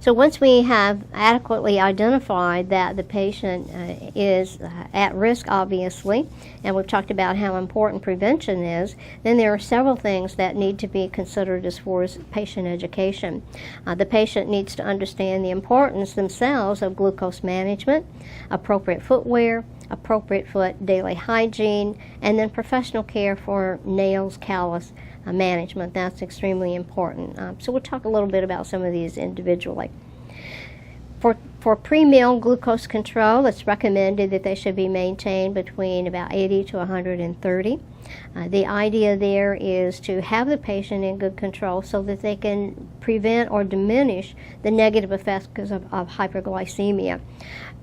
So once we have adequately identified that the patient is at risk, obviously, and we've talked about how important prevention is, then there are several things that need to be considered as far as patient education. The patient needs to understand the importance themselves of glucose management, appropriate footwear, appropriate foot daily hygiene, and then professional care for nails, callus, management. That's extremely important. So we'll talk a little bit about some of these individually. For pre-meal glucose control, it's recommended that they should be maintained between about 80 to 130. The idea there is to have the patient in good control so that they can prevent or diminish the negative effects of hyperglycemia.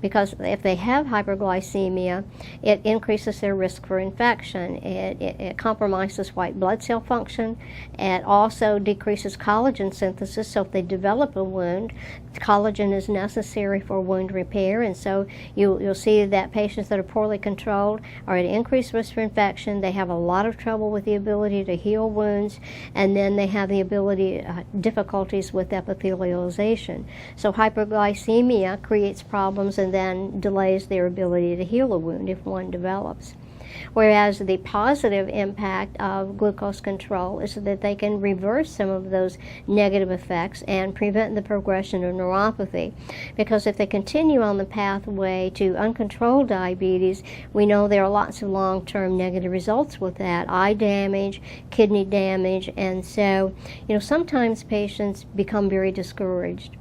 Because if they have hyperglycemia, it increases their risk for infection. It compromises white blood cell function. It also decreases collagen synthesis. So if they develop a wound, collagen is necessary for wound repair. And so you'll see that patients that are poorly controlled are at increased risk for infection. They have a lot of trouble with the ability to heal wounds, and then they have the difficulties with epithelialization. So hyperglycemia creates problems and then delays their ability to heal a wound if one develops. Whereas the positive impact of glucose control is that they can reverse some of those negative effects and prevent the progression of neuropathy. Because if they continue on the pathway to uncontrolled diabetes, we know there are lots of long-term negative results with that: eye damage, kidney damage, and so sometimes patients become very discouraged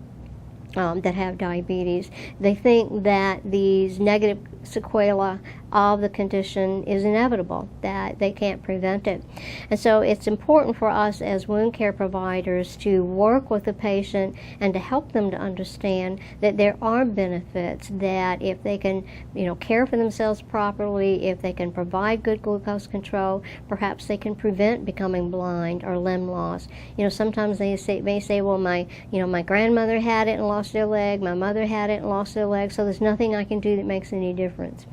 that have diabetes. They think that these negative sequelae of the condition is inevitable, that they can't prevent it. And so it's important for us as wound care providers to work with the patient and to help them to understand that there are benefits, that if they can care for themselves properly, if they can provide good glucose control, perhaps they can prevent becoming blind or limb loss. Sometimes they may say, well, my grandmother had it and lost their leg, my mother had it and lost their leg, so there's nothing I can do that makes any difference.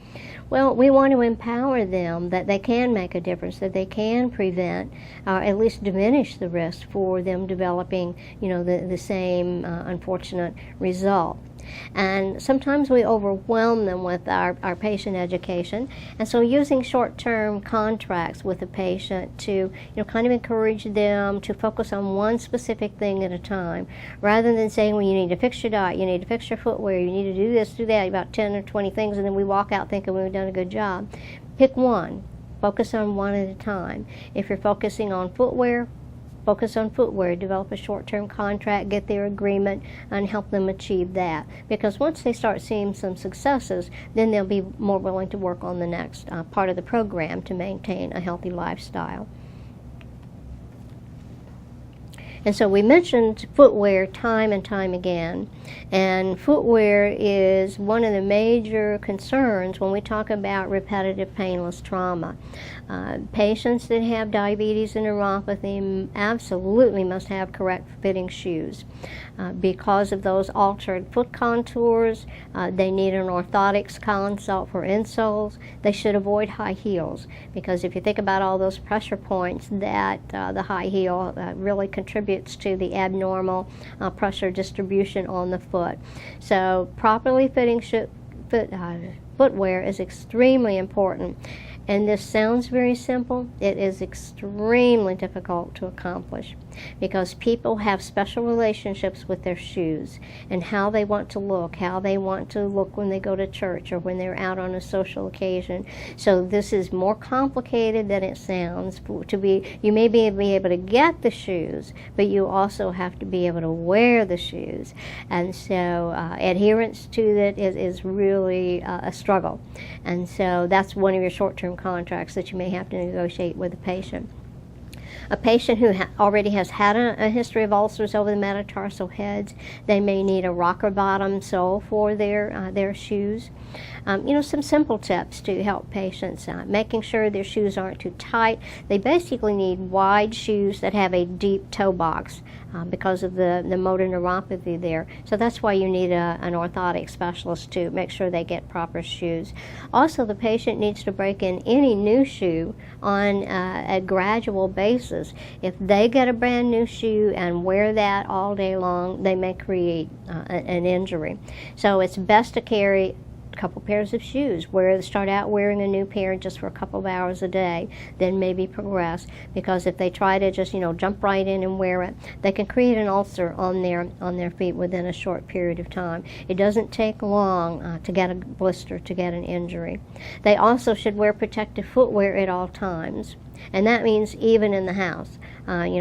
Well, we want to empower them that they can make a difference, that they can prevent or at least diminish the risk for them developing, the same unfortunate result. And sometimes we overwhelm them with our patient education, and so using short-term contracts with the patient to kind of encourage them to focus on one specific thing at a time, rather than saying, well, you need to fix your diet, you need to fix your footwear, you need to do this, do that, about 10 or 20 things, and then we walk out thinking we've done a good job. Pick one. Focus on one at a time. If you're focusing on footwear, focus on footwear, develop a short-term contract, get their agreement, and help them achieve that. Because once they start seeing some successes, then they'll be more willing to work on the next part of the program to maintain a healthy lifestyle. And so we mentioned footwear time and time again, and footwear is one of the major concerns when we talk about repetitive painless trauma. Patients that have diabetes and neuropathy absolutely must have correct fitting shoes. Because of those altered foot contours, they need an orthotics consult for insoles. They should avoid high heels, because if you think about all those pressure points that the high heel really contributes to the abnormal pressure distribution on the foot. So properly fitting footwear is extremely important. And this sounds very simple. It is extremely difficult to accomplish, because people have special relationships with their shoes and how they want to look when they go to church or when they're out on a social occasion. So this is more complicated than it sounds. You may be able to get the shoes, but you also have to be able to wear the shoes. And so adherence to it is really a struggle. And so that's one of your short-term contracts that you may have to negotiate with a patient. A patient who already has had a history of ulcers over the metatarsal heads, they may need a rocker bottom sole for their shoes. Some simple tips to help patients, making sure their shoes aren't too tight. They basically need wide shoes that have a deep toe box because of the motor neuropathy there. So that's why you need an orthotic specialist to make sure they get proper shoes. Also, the patient needs to break in any new shoe on a gradual basis surfaces. If they get a brand new shoe and wear that all day long, they may create an injury. So it's best to carry a couple pairs of shoes. Start out wearing a new pair just for a couple of hours a day, then maybe progress, because if they try to just jump right in and wear it, they can create an ulcer on their feet within a short period of time. It doesn't take long to get a blister, to get an injury. They also should wear protective footwear at all times, and that means even in the house.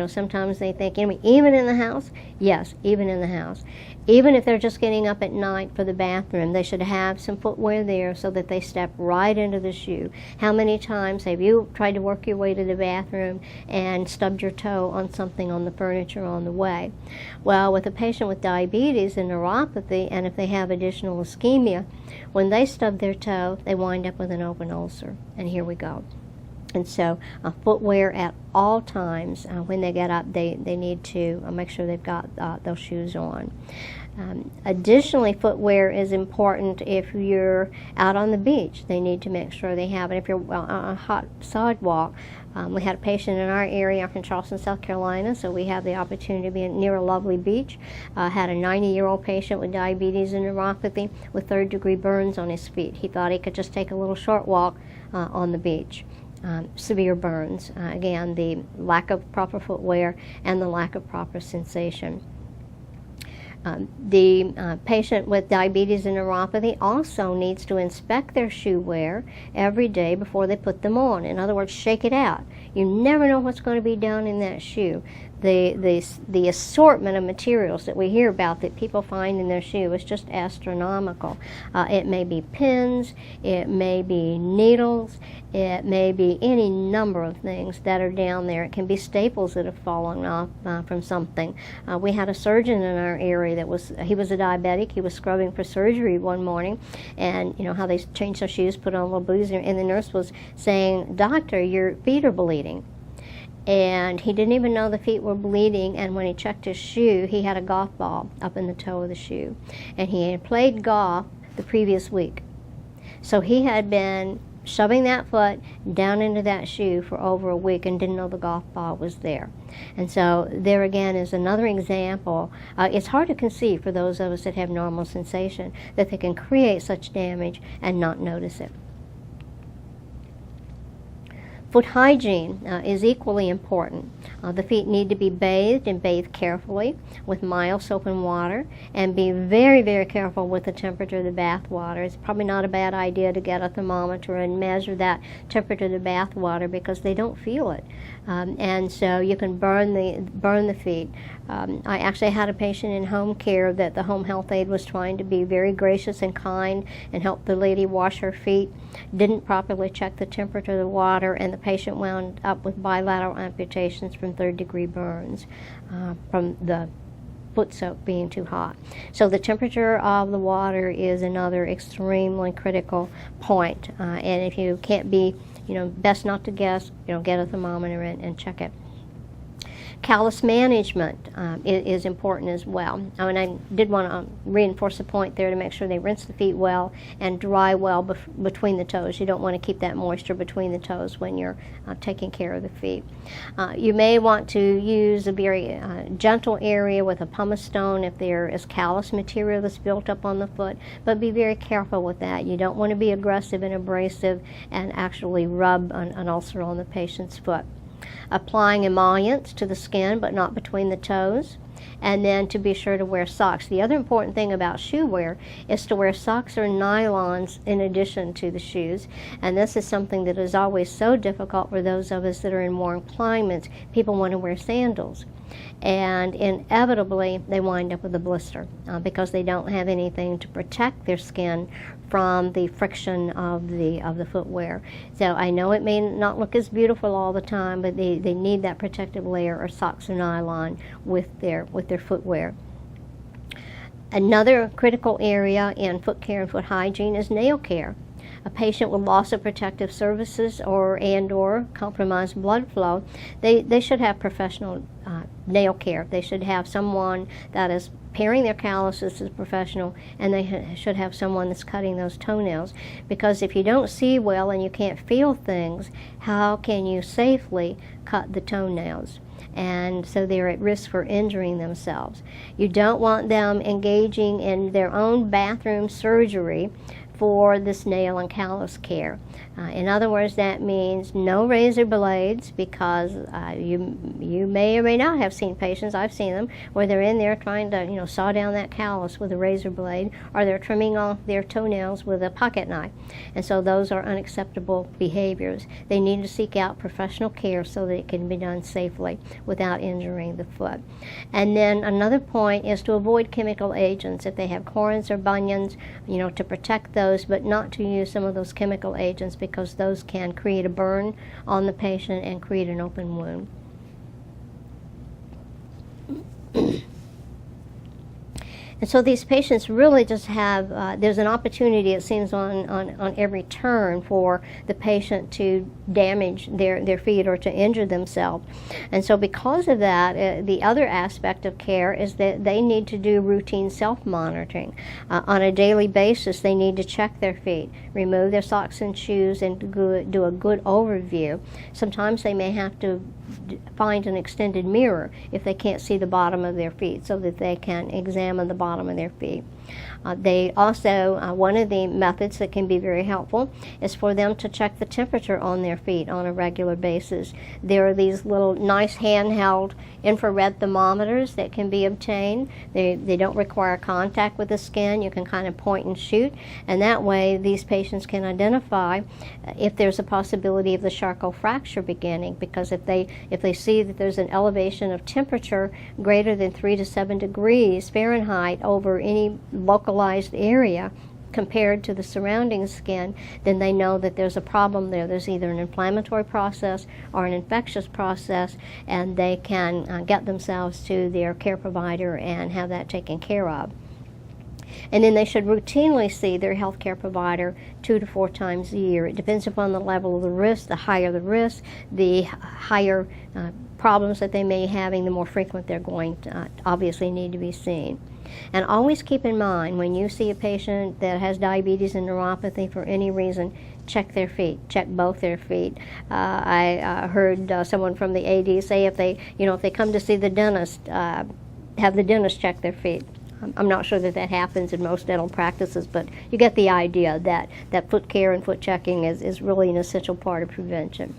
Sometimes they think, even in the house? Yes, even in the house. Even if they're just getting up at night for the bathroom, they should have some footwear there so that they step right into the shoe. How many times have you tried to work your way to the bathroom and stubbed your toe on something on the furniture on the way? Well, with a patient with diabetes and neuropathy, and if they have additional ischemia, when they stub their toe, they wind up with an open ulcer. And here we go. And so footwear at all times. When they get up, they need to make sure they've got those shoes on. Additionally, footwear is important if you're out on the beach. They need to make sure they have it. If you're on a hot sidewalk, we had a patient in our area from Charleston, South Carolina, so we have the opportunity to be near a lovely beach. Had a 90-year-old patient with diabetes and neuropathy with third-degree burns on his feet. He thought he could just take a little short walk on the beach. Severe burns. Again, the lack of proper footwear and the lack of proper sensation. The patient with diabetes and neuropathy also needs to inspect their shoe wear every day before they put them on. In other words, shake it out. You never know what's going to be down in that shoe. The assortment of materials that we hear about that people find in their shoe is just astronomical. It may be pins, it may be needles, it may be any number of things that are down there. It can be staples that have fallen off from something. We had a surgeon in our area he was a diabetic. He was scrubbing for surgery one morning, and how they change their shoes, put on little booties, and the nurse was saying, "Doctor, your feet are bleeding." And he didn't even know the feet were bleeding, and when he checked his shoe, he had a golf ball up in the toe of the shoe. And he had played golf the previous week. So he had been shoving that foot down into that shoe for over a week and didn't know the golf ball was there. And so there again is another example. It's hard to conceive for those of us that have normal sensation that they can create such damage and not notice it. Foot hygiene is equally important. The feet need to be bathed and bathed carefully with mild soap and water, and be very, very careful with the temperature of the bath water. It's probably not a bad idea to get a thermometer and measure that temperature of the bath water because they don't feel it. And so you can burn the feet. I actually had a patient in home care that the home health aide was trying to be very gracious and kind and help the lady wash her feet. Didn't properly check the temperature of the water, and the patient wound up with bilateral amputations from third-degree burns from the foot soak being too hot. So the temperature of the water is another extremely critical point. And if you can't be, best not to guess, get a thermometer and check it. Callus management is important as well. I did want to reinforce the point there to make sure they rinse the feet well and dry well between the toes. You don't want to keep that moisture between the toes when you're taking care of the feet. You may want to use a very gentle area with a pumice stone if there is callus material that's built up on the foot, but be very careful with that. You don't want to be aggressive and abrasive and actually rub an ulcer on the patient's foot. Applying emollients to the skin, but not between the toes, and then to be sure to wear socks. The other important thing about shoe wear is to wear socks or nylons in addition to the shoes, and this is something that is always so difficult for those of us that are in warm climates. People want to wear sandals, and inevitably they wind up with a blister because they don't have anything to protect their skin from the friction of the footwear. So I know it may not look as beautiful all the time, but they need that protective layer or socks or nylon with their footwear. Another critical area in foot care and foot hygiene is nail care. A patient with loss of protective surfaces or compromised blood flow, they should have professional nail care. They should have someone that is paring their calluses to the professional, and they should have someone that's cutting those toenails. Because if you don't see well and you can't feel things, how can you safely cut the toenails? And so they're at risk for injuring themselves. You don't want them engaging in their own bathroom surgery for this nail and callus care. In other words, that means no razor blades, because you may or may not have seen patients, I've seen them, where they're in there trying to saw down that callus with a razor blade, or they're trimming off their toenails with a pocket knife. And so those are unacceptable behaviors. They need to seek out professional care so that it can be done safely without injuring the foot. And then another point is to avoid chemical agents. If they have corns or bunions, to protect those, but not to use some of those chemical agents, because those can create a burn on the patient and create an open wound. And so these patients really just have, there's an opportunity, it seems, on every turn for the patient to damage their feet or to injure themselves. And so because of that, the other aspect of care is that they need to do routine self-monitoring. On a daily basis, they need to check their feet, remove their socks and shoes, and do a good overview. Sometimes they may have to find an extended mirror if they can't see the bottom of their feet, so that they can examine the bottom of their feet. They also, one of the methods that can be very helpful is for them to check the temperature on their feet on a regular basis. There are these little nice handheld infrared thermometers that can be obtained. They don't require contact with the skin. You can kind of point and shoot, and that way these patients can identify if there's a possibility of the Charcot fracture beginning, because if they see that there's an elevation of temperature greater than 3 to 7 degrees Fahrenheit over any localized area compared to the surrounding skin, then they know that there's a problem there. There's either an inflammatory process or an infectious process, and they can get themselves to their care provider and have that taken care of. And then they should routinely see their healthcare provider 2 to 4 times a year. It depends upon the level of the risk. The higher the risk, the higher problems that they may be having, the more frequent they're going to obviously need to be seen. And always keep in mind, when you see a patient that has diabetes and neuropathy for any reason, check their feet. Check both their feet. I heard someone from the AD say if they come to see the dentist, have the dentist check their feet. I'm not sure that happens in most dental practices, but you get the idea that foot care and foot checking is really an essential part of prevention.